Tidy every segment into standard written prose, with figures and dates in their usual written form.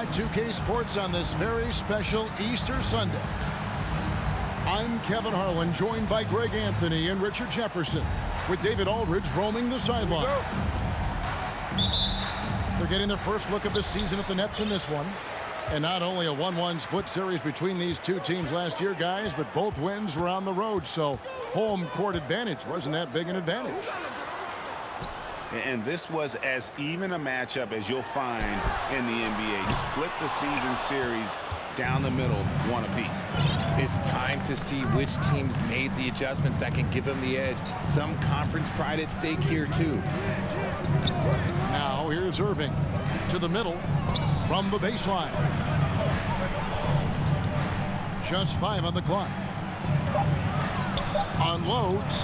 NBA2K Sports on this very special Easter Sunday. I'm Kevin Harlan, joined by Greg Anthony and Richard Jefferson, with David Aldridge roaming the sideline. They're getting their first look of the season at the Nets in this one. And not only a 1-1 split series between these two teams last year, guys, but both wins were on the road, so home court advantage wasn't that big an advantage. And this was as even a matchup as you'll find in the NBA. Split the season series down the middle, one apiece. It's time to see which teams made the adjustments that can give them the edge. Some conference pride at stake here, too. Now here's Irving to the middle from the baseline. Just 5 on the clock. Unloads.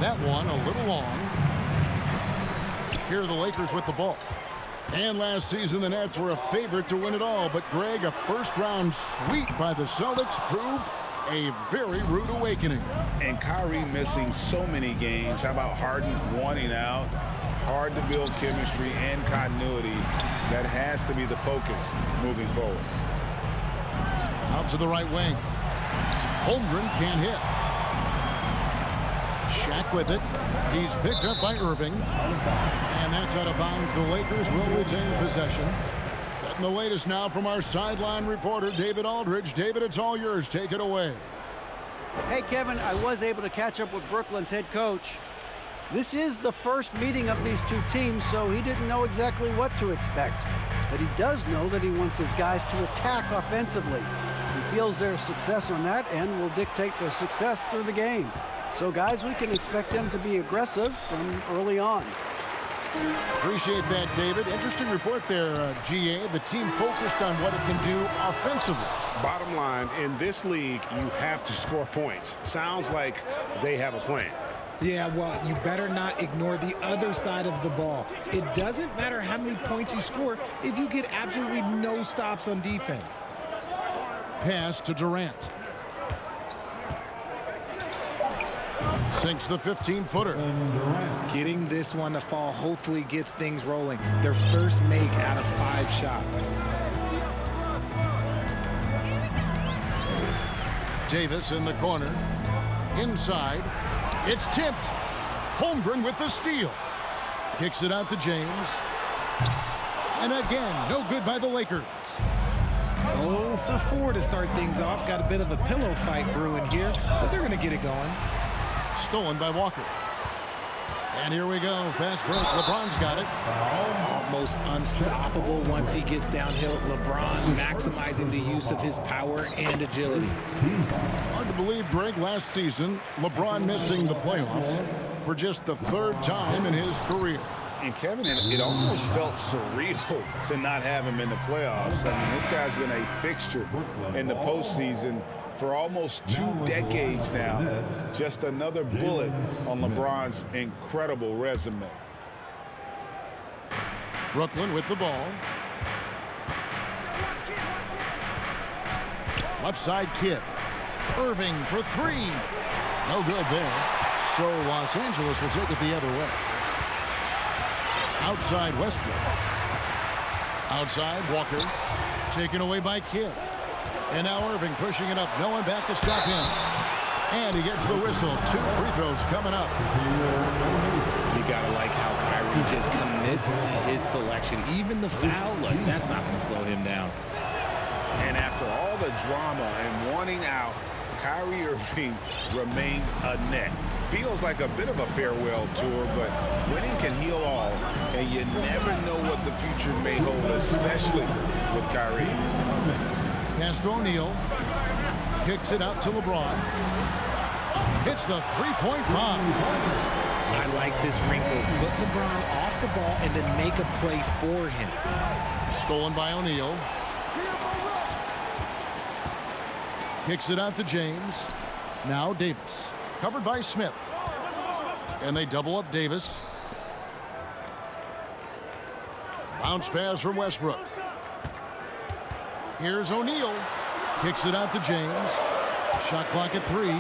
That one a little long. Here are the Lakers with the ball. And last season, the Nets were a favorite to win it all. But, Greg, a first-round sweep by the Celtics proved a very rude awakening. And Kyrie missing so many games. How about Harden wanting out? Hard to build chemistry and continuity. That has to be the focus moving forward. Out to the right wing. Holmgren can't hit. Shaq with it. He's picked up by Irving. And that's out of bounds. The Lakers will retain possession. Getting the latest now from our sideline reporter, David Aldridge. David, it's all yours. Take it away. Hey, Kevin, I was able to catch up with Brooklyn's head coach. This is the first meeting of these two teams, so he didn't know exactly what to expect. But he does know that he wants his guys to attack offensively. He feels their success on that end will dictate their success through the game. So, guys, we can expect them to be aggressive from early on. Appreciate that, David. Interesting report there, GA. The team focused on what it can do offensively. Bottom line, in this league, you have to score points. Sounds like they have a plan. Yeah, well, you better not ignore the other side of the ball. It doesn't matter how many points you score if you get absolutely no stops on defense. Pass to Durant. Sinks the 15-footer. Getting this one to fall hopefully gets things rolling. Their first make out of 5 shots. Davis in the corner. Inside. It's tipped. Holmgren with the steal. Kicks it out to James. And again, no good by the Lakers. 0 for 4 to start things off. Got a bit of a pillow fight brewing here, but they're going to get it going. Stolen by Walker. And here we go. Fast break. LeBron's got it. Almost unstoppable once he gets downhill. LeBron maximizing the use of his power and agility. Hard to believe, Greg, last season, LeBron missing the playoffs for just the 3rd time in his career. And, Kevin, it almost felt surreal to not have him in the playoffs. I mean, this guy's been a fixture in the postseason for almost 2 decades now. Just another bullet on LeBron's incredible resume. Brooklyn with the ball. Left side Kidd. Irving for 3. No good there. So Los Angeles will take it the other way. Outside Westbrook. Outside Walker. Taken away by Kidd. And now Irving pushing it up. No one back to stop him. And he gets the whistle. 2 free throws coming up. You gotta like how Kyrie just commits to his selection. Even the foul, like, that's not gonna slow him down. And after all the drama and wanting out, Kyrie Irving remains a net. Feels like a bit of a farewell tour, but winning can heal all, and you never know what the future may hold, especially with Kyrie. Pass to O'Neal. Kicks it out to LeBron. Hits the 3-point bomb. I like this wrinkle. Put LeBron off the ball and then make a play for him. Stolen by O'Neal. Kicks it out to James. Now Davis. Covered by Smith. And they double up Davis. Bounce pass from Westbrook. Here's O'Neal. Kicks it out to James. Shot clock at 3.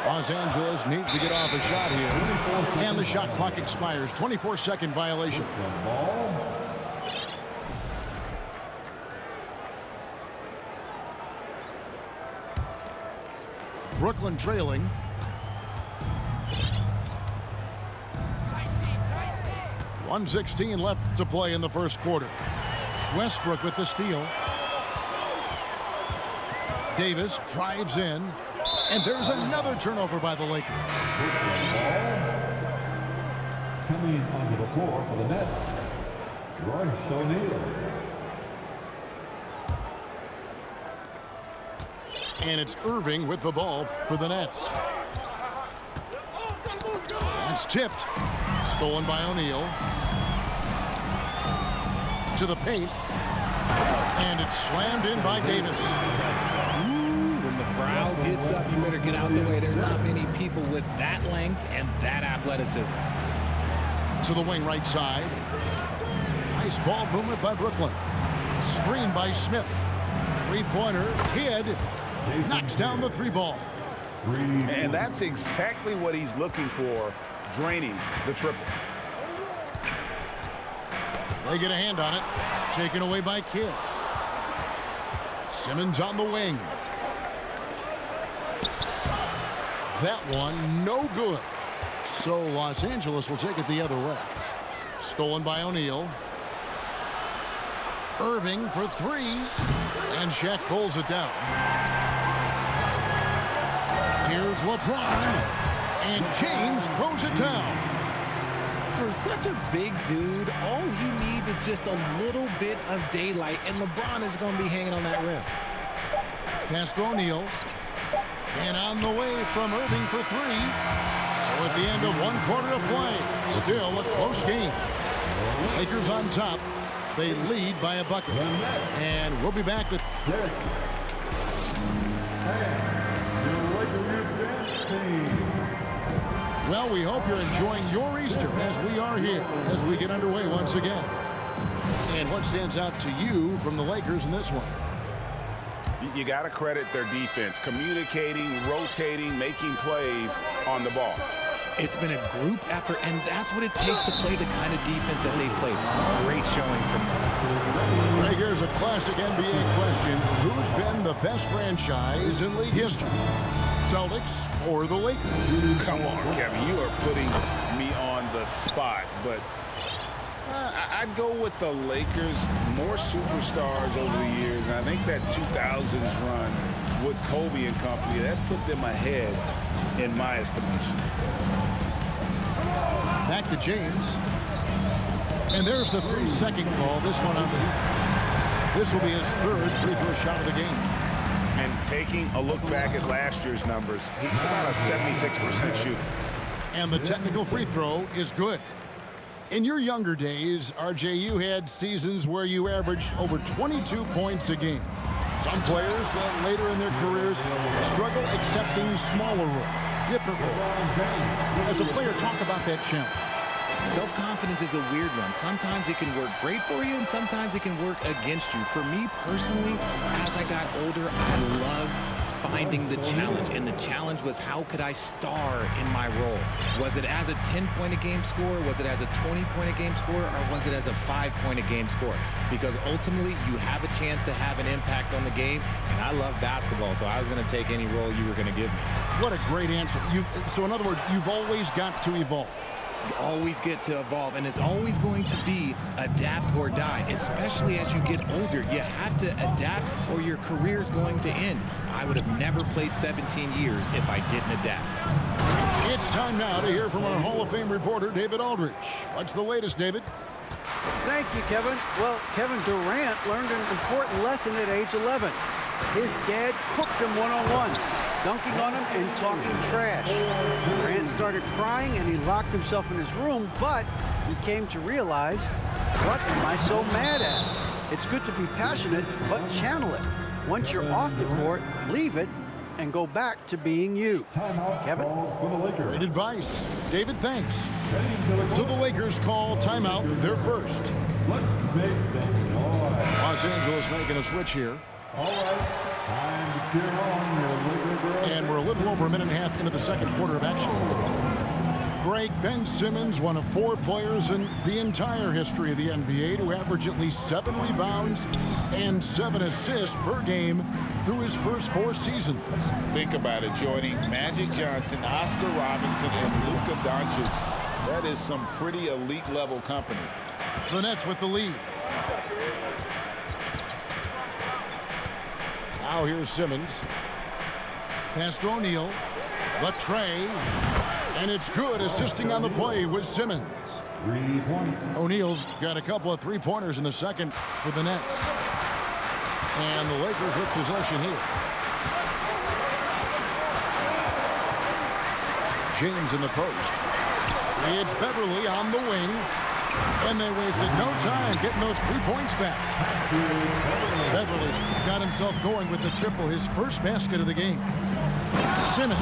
Los Angeles needs to get off a shot here. And the shot clock expires. 24-second violation. Brooklyn trailing. .116 left to play in the first quarter. Westbrook with the steal. Davis drives in, and there's another turnover by the Lakers. Coming onto the floor for the Nets, Royce O'Neal. And it's Irving with the ball for the Nets. It's tipped. Stolen by O'Neal. To the paint. And it's slammed in by Davis. When the brow gets up, you better get out the way. There's not many people with that length and that athleticism. To the wing right side. Nice ball movement by Brooklyn. Screen by Smith. Three-pointer. Kidd knocks down the three ball. And that's exactly what he's looking for, draining the triple. They get a hand on it. Taken away by Kidd. Simmons on the wing. That one no good. So Los Angeles will take it the other way. Stolen by O'Neal. Irving for three. And Shaq pulls it down. Here's LeBron. And James throws it down. For such a big dude, all he needs is just a little bit of daylight, and LeBron is going to be hanging on that rim. Pass to O'Neal. And on the way from Irving for three. So at the end of 1 quarter of play, still a close game. Lakers on top. They lead by a bucket. And we'll be back with... Well, we hope you're enjoying your Easter as we are here as we get underway once again. And what stands out to you from the Lakers in this one? You got to credit their defense, communicating, rotating, making plays on the ball. It's been a group effort, and that's what it takes to play the kind of defense that they've played. Great showing from them. Right, here's a classic NBA question. Who's been the best franchise in league history? Celtics or the Lakers? Come on, Kevin. You are putting me on the spot, but I'd go with the Lakers. More superstars over the years, and I think that 2000s run with Kobe and company, that put them ahead in my estimation. Back to James. And there's the 3-second call. This one on the defense. This will be his third free throw shot of the game. And taking a look back at last year's numbers, he's about a 76% shooter. And the technical free throw is good. In your younger days, RJ, you had seasons where you averaged over 22 points a game. Some players later in their careers struggle accepting smaller roles, different roles. As a player, talk about that challenge. Self-confidence is a weird one. Sometimes it can work great for you, and sometimes it can work against you. For me personally, as I got older, I loved finding the challenge, and the challenge was how could I star in my role? Was it as a 10-point-a-game scorer? Was it as a 20-point-a-game scorer? Or was it as a 5-point-a-game scorer? Because ultimately, you have a chance to have an impact on the game, and I love basketball, so I was going to take any role you were going to give me. What a great answer. So in other words, you've always got to evolve. You always get to evolve, and it's always going to be adapt or die, especially as you get older. You have to adapt or your career is going to end. I would have never played 17 years if I didn't adapt. It's time now to hear from our Hall of Fame reporter, David Aldridge. What's the latest, David? Thank you, Kevin. Well, Kevin Durant learned an important lesson at age 11. His dad cooked him one-on-one, dunking on him and talking trash. Durant started crying and he locked himself in his room, but he came to realize, what am I so mad at? It's good to be passionate, but channel it. Once you're off the court, leave it and go back to being you. Kevin? Great advice. David, thanks. So the Lakers call timeout, their first. Los Angeles making a switch here. All right, time to cheer on your Lakers. And we're a little over a minute and a half into the second quarter of action. Greg, Ben Simmons, one of 4 players in the entire history of the NBA to average at least 7 rebounds and 7 assists per game through his first 4 seasons. Think about it, joining Magic Johnson, Oscar Robinson, and Luka Doncic. That is some pretty elite level company. The Nets with the lead. Now here's Simmons. Pass to O'Neal. The tray. And it's good. Assisting on the play with Simmons. 3 points. O'Neal's got a couple of three-pointers in the second for the Nets. And the Lakers with possession here. James in the post. It's Beverly on the wing. And they wasted no time getting those 3 points back. Beverly's got himself going with the triple, his first basket of the game. Simmons.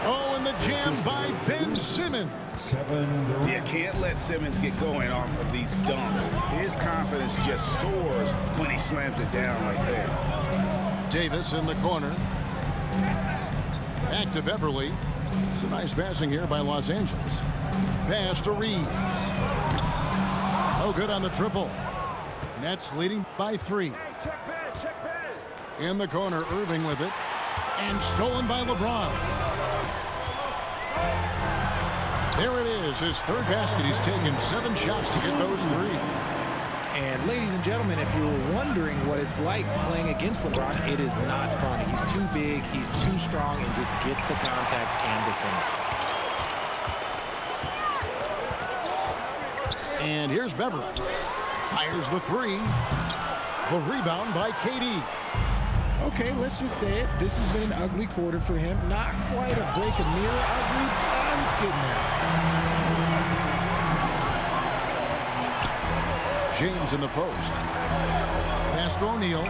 Oh, and the jam by Ben Simmons. You can't let Simmons get going off of these dunks. His confidence just soars when he slams it down like that. Davis in the corner. Back to Beverly. Some nice passing here by Los Angeles. Pass to Reeves. Oh, good on the triple. Nets leading by 3. In the corner, Irving with it. And stolen by LeBron. There it is, his third basket. He's taken 7 shots to get those 3. And ladies and gentlemen, if you were wondering what it's like playing against LeBron, it is not fun. He's too big, he's too strong, and just gets the contact and the finish. And here's Beverly. Fires the 3. The rebound by KD. Okay, let's just say it. This has been an ugly quarter for him. Not quite a break a mirror ugly, but it's getting there. James in the post. Pass to O'Neal.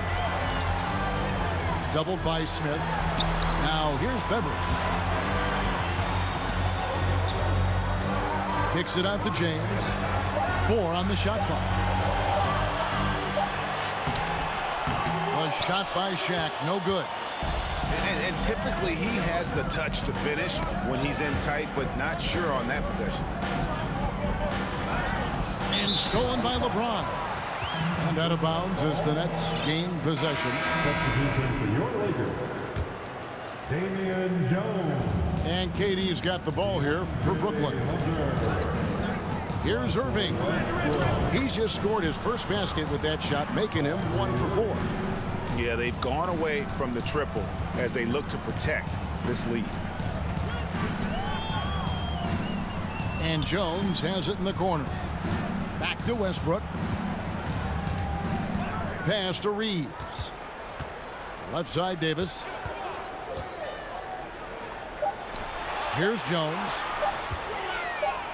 Doubled by Smith. Now here's Beverly. Kicks it out to James. 4 on the shot clock. A shot by Shaq, no good. And typically he has the touch to finish when he's in tight, but not sure on that possession. And stolen by LeBron. And out of bounds as the Nets gain possession. Substitution for your Lakers. Damian Jones. And KD's got the ball here for Brooklyn. Here's Irving. He's just scored his first basket with that shot, making him 1 for 4. Yeah, they've gone away from the triple as they look to protect this lead. And Jones has it in the corner. Back to Westbrook. Pass to Reeves. Left side, Davis. Here's Jones.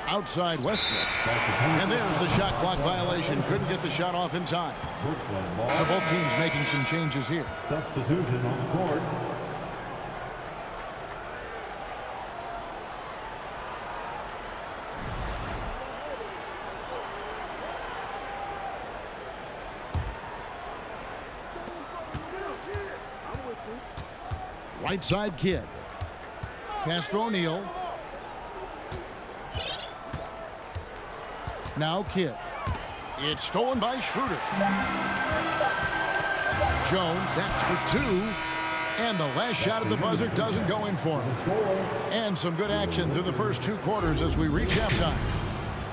Outside Westbrook. And there's the shot clock violation. Couldn't get the shot off in time. So both teams making some changes here. Substitution on the court. Right side, Kidd. Pass to O'Neal. Now Kidd. It's stolen by Schroeder. Jones, that's for 2. And the last shot at the buzzer doesn't go in for him. And some good action through the first 2 quarters as we reach halftime.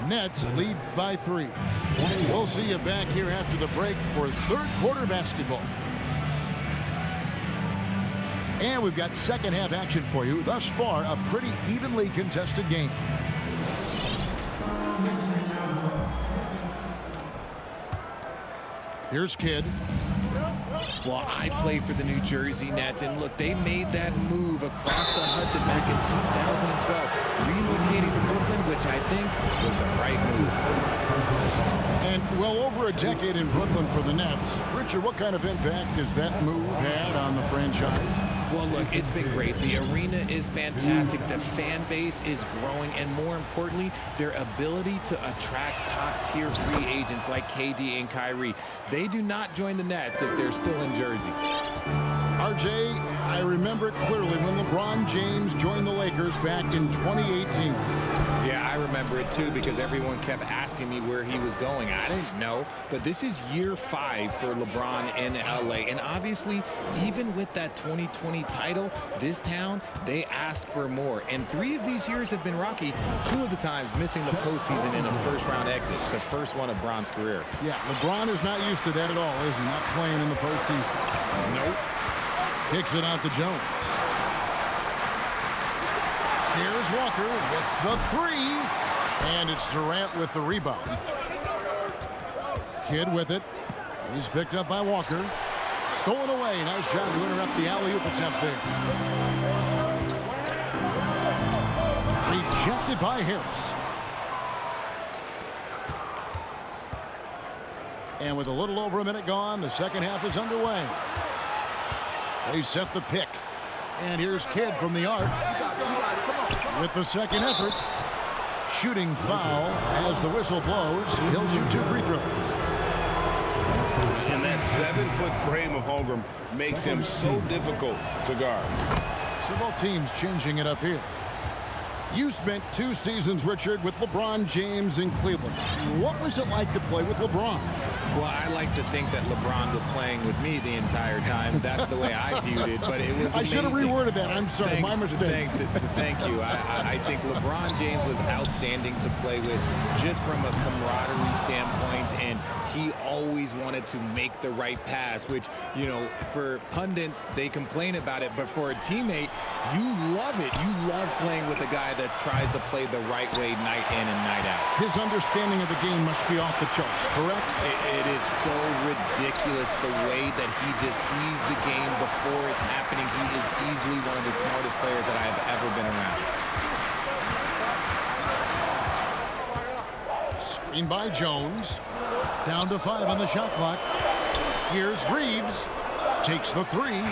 Nets lead by 3. We'll see you back here after the break for third quarter basketball. And we've got second half action for you. Thus far, a pretty evenly contested game. Here's Kidd. Well, I play for the New Jersey Nets, and look, they made that move across the Hudson back in 2012, relocating to Brooklyn, which I think was the right move. And well over a decade in Brooklyn for the Nets. Richard, what kind of impact has that move had on the franchise? Well, look, it's been great. The arena is fantastic. The fan base is growing. And more importantly, their ability to attract top-tier free agents like KD and Kyrie. They do not join the Nets if they're still in Jersey. RJ, I remember it clearly when LeBron James joined the Lakers back in 2018. Yeah, I remember it too because everyone kept asking me where he was going. I didn't know, but this is year 5 for LeBron in LA. And obviously, even with that 2020 title, this town, they ask for more. And 3 of these years have been rocky, 2 of the times missing the postseason in a first-round exit, the first one of Bron's career. Yeah, LeBron is not used to that at all, is he? Not playing in the postseason. Nope. Kicks it out to Jones. Here's Walker with the 3. And it's Durant with the rebound. Kidd with it. He's picked up by Walker. Stolen away. Nice job to interrupt the alley-oop attempt there. Rejected by Harris. And with a little over a minute gone, the second half is underway. They set the pick. And here's Kidd from the arc. With the second effort. Shooting foul as the whistle blows. He'll shoot 2 free throws. And that 7-foot frame of Holmgren makes him so difficult to guard. So both teams changing it up here. You spent 2 seasons, Richard, with LeBron James in Cleveland. What was it like to play with LeBron? Well, I like to think that LeBron was playing with me the entire time. That's the way I viewed it, but it was amazing. I should have reworded that. I'm sorry, my mistake. Thank you. I think LeBron James was outstanding to play with just from a camaraderie standpoint, and he always wanted to make the right pass, which, you know, for pundits, they complain about it, but for a teammate, you love it. You love playing with a guy that tries to play the right way night in and night out. His understanding of the game must be off the charts, correct? It is so ridiculous the way that he just sees the game before it's happening. He is easily one of the smartest players that I have ever been around. Screen by Jones. Down to 5 on the shot clock. Here's Reeves. Takes the 3.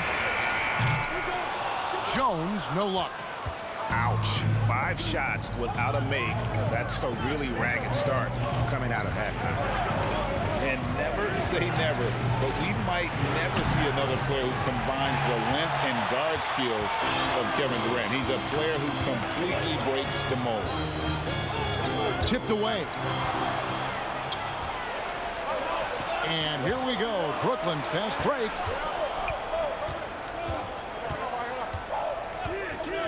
Jones, no luck. Ouch. 5 shots without a make. That's a really ragged start coming out of halftime. And never say never, but we might never see another player who combines the length and guard skills of Kevin Durant. He's a player who completely breaks the mold. Tipped away. And here we go. Brooklyn fast break.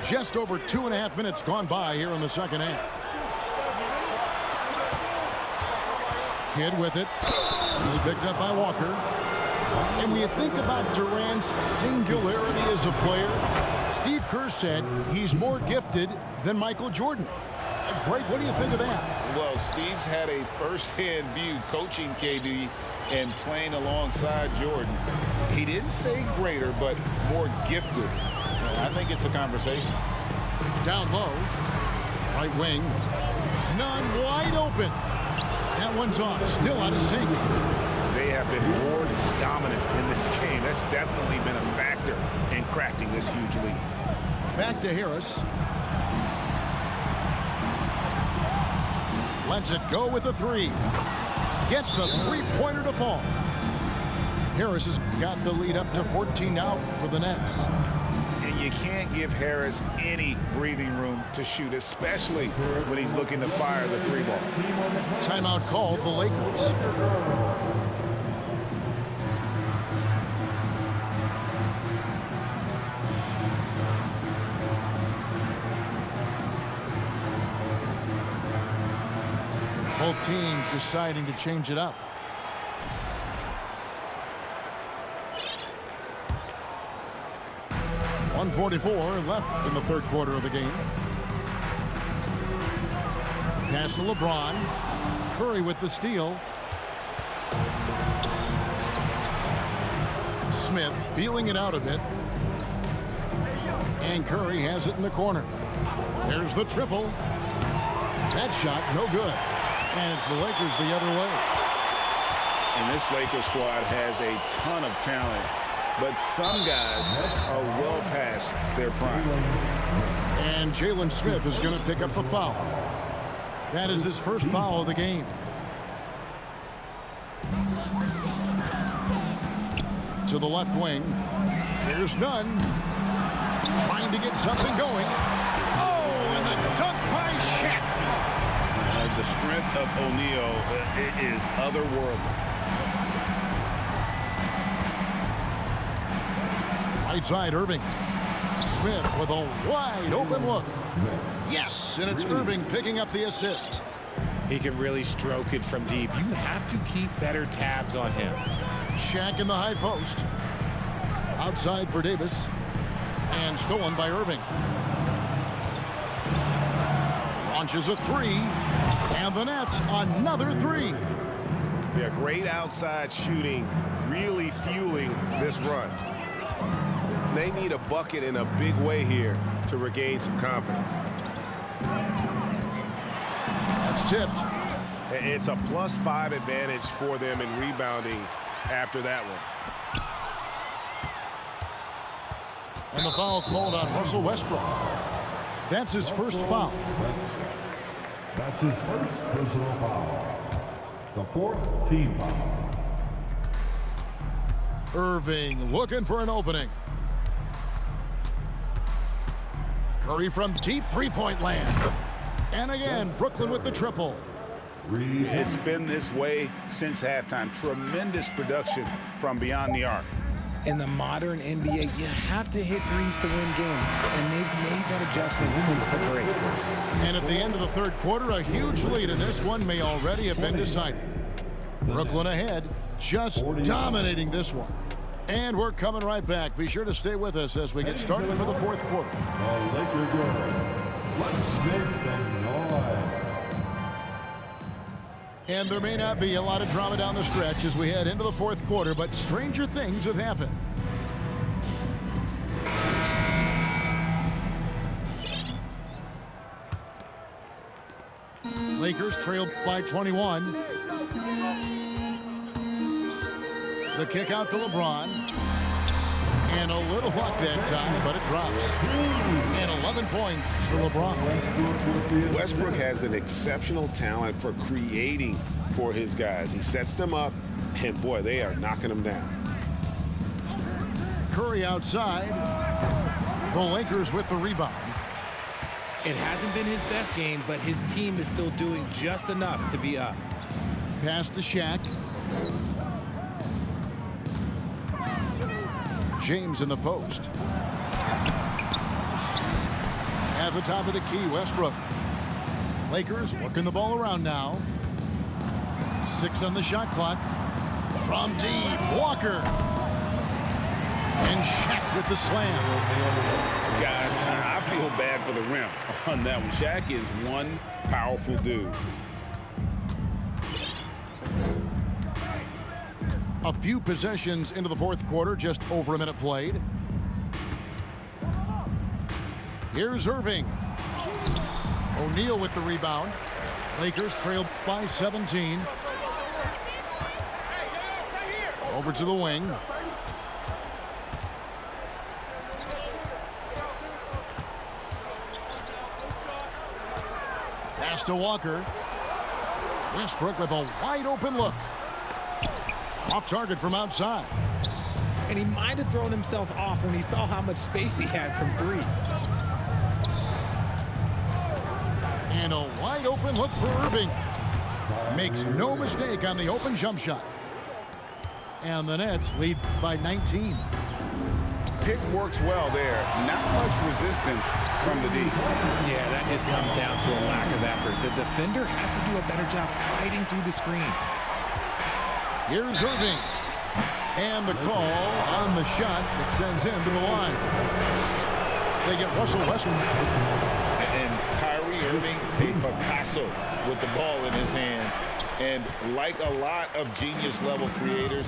Just over 2.5 minutes gone by here in the second half. Kidd with it. He's picked up by Walker. And when you think about Durant's singularity as a player, Steve Kerr said he's more gifted than Michael Jordan. Greg, what do you think of that? Well, Steve's had a first-hand view coaching KD and playing alongside Jordan. He didn't say greater, but more gifted. I think it's a conversation. Down low. Right wing. None wide open. That one's off. Still out of sync. They have been more dominant in this game. That's definitely been a factor in crafting this huge lead. Back to Harris. Lets it go with a 3. Gets the 3-pointer to fall. Harris has got the lead up to 14 now for the Nets. And you can't give Harris any breathing room to shoot, especially when he's looking to fire the 3-ball. Timeout called the Lakers. Both teams deciding to change it up. .144 left in the third quarter of the game. Pass to LeBron. Curry with the steal. Smith feeling it out a bit. And Curry has it in the corner. There's the triple. That shot, no good. And it's the Lakers the other way. And this Lakers squad has a ton of talent, but some guys are well past their prime. And Jalen Smith is going to pick up the foul. That is his first foul of the game. To the left wing. Here's none. Trying to get something going. Oh, and the dunk by Shaq. The strength of O'Neal is otherworldly. Right side, Irving. Smith with a wide open look. Yes, and it's Irving picking up the assist. He can really stroke it from deep. You have to keep better tabs on him. Shaq in the high post. Outside for Davis. And stolen by Irving. Launches a three. And the Nets another three. Yeah, great outside shooting, really fueling this run. They need a bucket in a big way here to regain some confidence. That's tipped. It's a +5 advantage for them in rebounding after that one. And the foul called on Russell Westbrook. That's his first foul. That's his first personal foul. The 4th team foul. Irving looking for an opening. Curry from deep three-point land. And again, Brooklyn with the triple. It's been this way since halftime. Tremendous production from beyond the arc. In the modern NBA, you have to hit threes to win games, and they've made that adjustment since the break. And at the end of the third quarter, a huge lead in this one may already have been decided. Brooklyn ahead, just dominating this one. And we're coming right back. Be sure to stay with us as we get started for the fourth quarter. The Lakers are. Let's make some noise. And there may not be a lot of drama down the stretch as we head into the fourth quarter, but stranger things have happened. Lakers trailed by 21. The kick out to LeBron. And a little luck that time, but it drops. And 11 points for LeBron. Westbrook has an exceptional talent for creating for his guys. He sets them up, and boy, they are knocking them down. Curry outside. The Lakers with the rebound. It hasn't been his best game, but his team is still doing just enough to be up. Pass to Shaq. James in the post. At the top of the key, Westbrook. Lakers working the ball around now. 6 on the shot clock. From deep, Walker. And Shaq with the slam. Guys, I feel bad for the rim on that one. Shaq is one powerful dude. A few possessions into the fourth quarter, just over a minute played. Here's Irving. O'Neal with the rebound. Lakers trailed by 17. Over to the wing. Pass to Walker. Westbrook with a wide open look. Off target from outside. And he might have thrown himself off when he saw how much space he had from three. And a wide open look for Irving. Makes no mistake on the open jump shot. And the Nets lead by 19. Pick works well there. Not much resistance from the D. Yeah, that just comes down to a lack of effort. The defender has to do a better job fighting through the screen. Here's Irving. And the call on the shot that sends him to the line. They get Russell Westbrook. And Kyrie Irving, a Picasso with the ball in his hands. And like a lot of genius-level creators,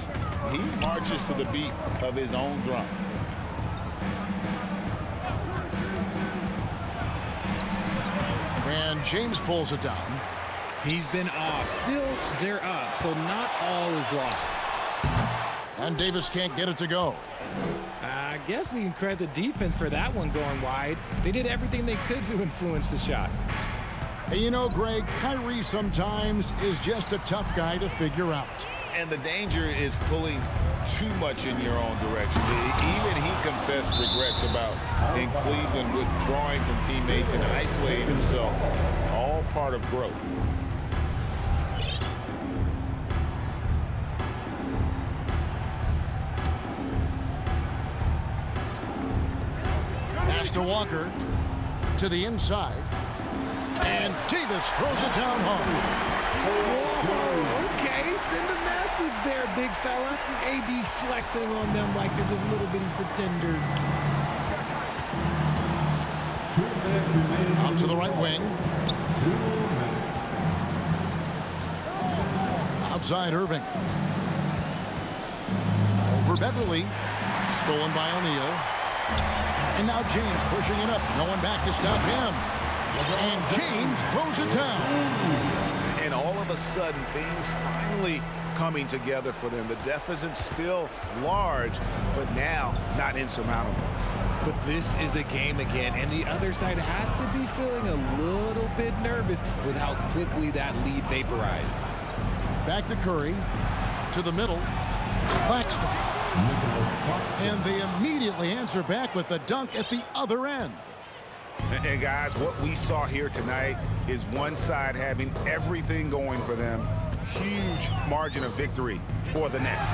he marches to the beat of his own drum. And James pulls it down. He's been off. Still, they're up, so not all is lost. And Davis can't get it to go. I guess we can credit the defense for that one going wide. They did everything they could to influence the shot. Hey, you know, Greg, Kyrie sometimes is just a tough guy to figure out. And the danger is pulling too much in your own direction. Even he confessed regrets about in Cleveland withdrawing from teammates and isolating himself. All part of growth. Pass to Walker. To the inside. And Davis throws it down hard. Okay, send a message there, big fella. AD flexing on them like they're just little bitty pretenders. Out to the right wing. Outside Irving. Over Beverly. Stolen by O'Neal. And now James pushing it up. No one back to stop him. And James throws it down. And all of a sudden, things finally coming together for them. The deficit's still large, but now not insurmountable. But this is a game again, and the other side has to be feeling a little bit nervous with how quickly that lead vaporized. Back to Curry. To the middle. Claxton. And they immediately answer back with the dunk at the other end. And guys, what we saw here tonight is one side having everything going for them. Huge margin of victory for the Nets.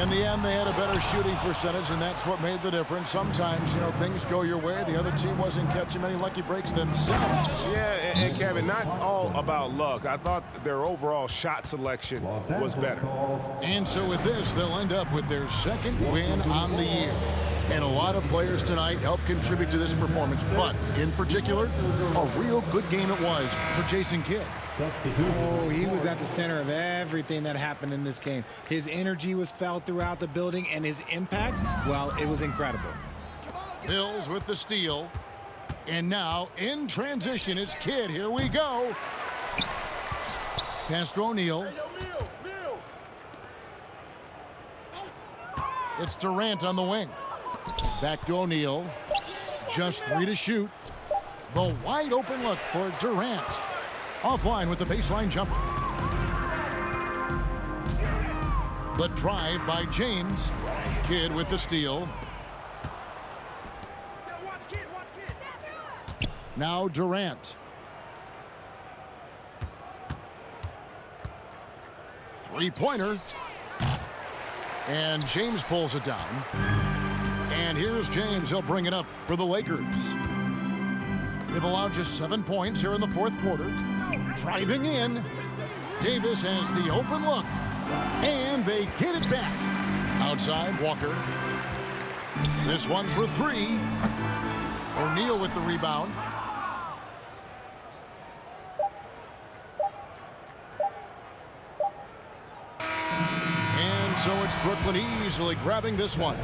In the end, they had a better shooting percentage, and that's what made the difference. Sometimes, things go your way. The other team wasn't catching many lucky breaks themselves. Yeah, and Kevin, not all about luck. I thought their overall shot selection was better. And so with this, they'll end up with their second win on the year. And a lot of players tonight helped contribute to this performance, but in particular, a real good game it was for Jason Kidd. Oh, he was at the center of everything that happened in this game. His energy was felt throughout the building, and his impact, well, it was incredible. Bills with the steal. And now, in transition, it's Kidd. Here we go. Pass to O'Neal. It's Durant on the wing. Back to O'Neal. Just 3 to shoot. The wide open look for Durant. Offline with the baseline jumper. The drive by James. Kidd with the steal. Now Durant. Three-pointer. And James pulls it down. And here's James. He'll bring it up for the Lakers. They've allowed just 7 points here in the fourth quarter. Driving in. Davis has the open look. And they get it back. Outside, Walker. This one for 3. O'Neal with the rebound. So it's Brooklyn easily grabbing this one.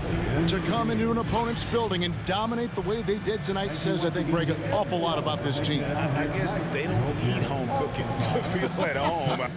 To come into an opponent's building and dominate the way they did tonight says, I think, Greg, an awful lot about this team. I guess they don't need home cooking to feel at home.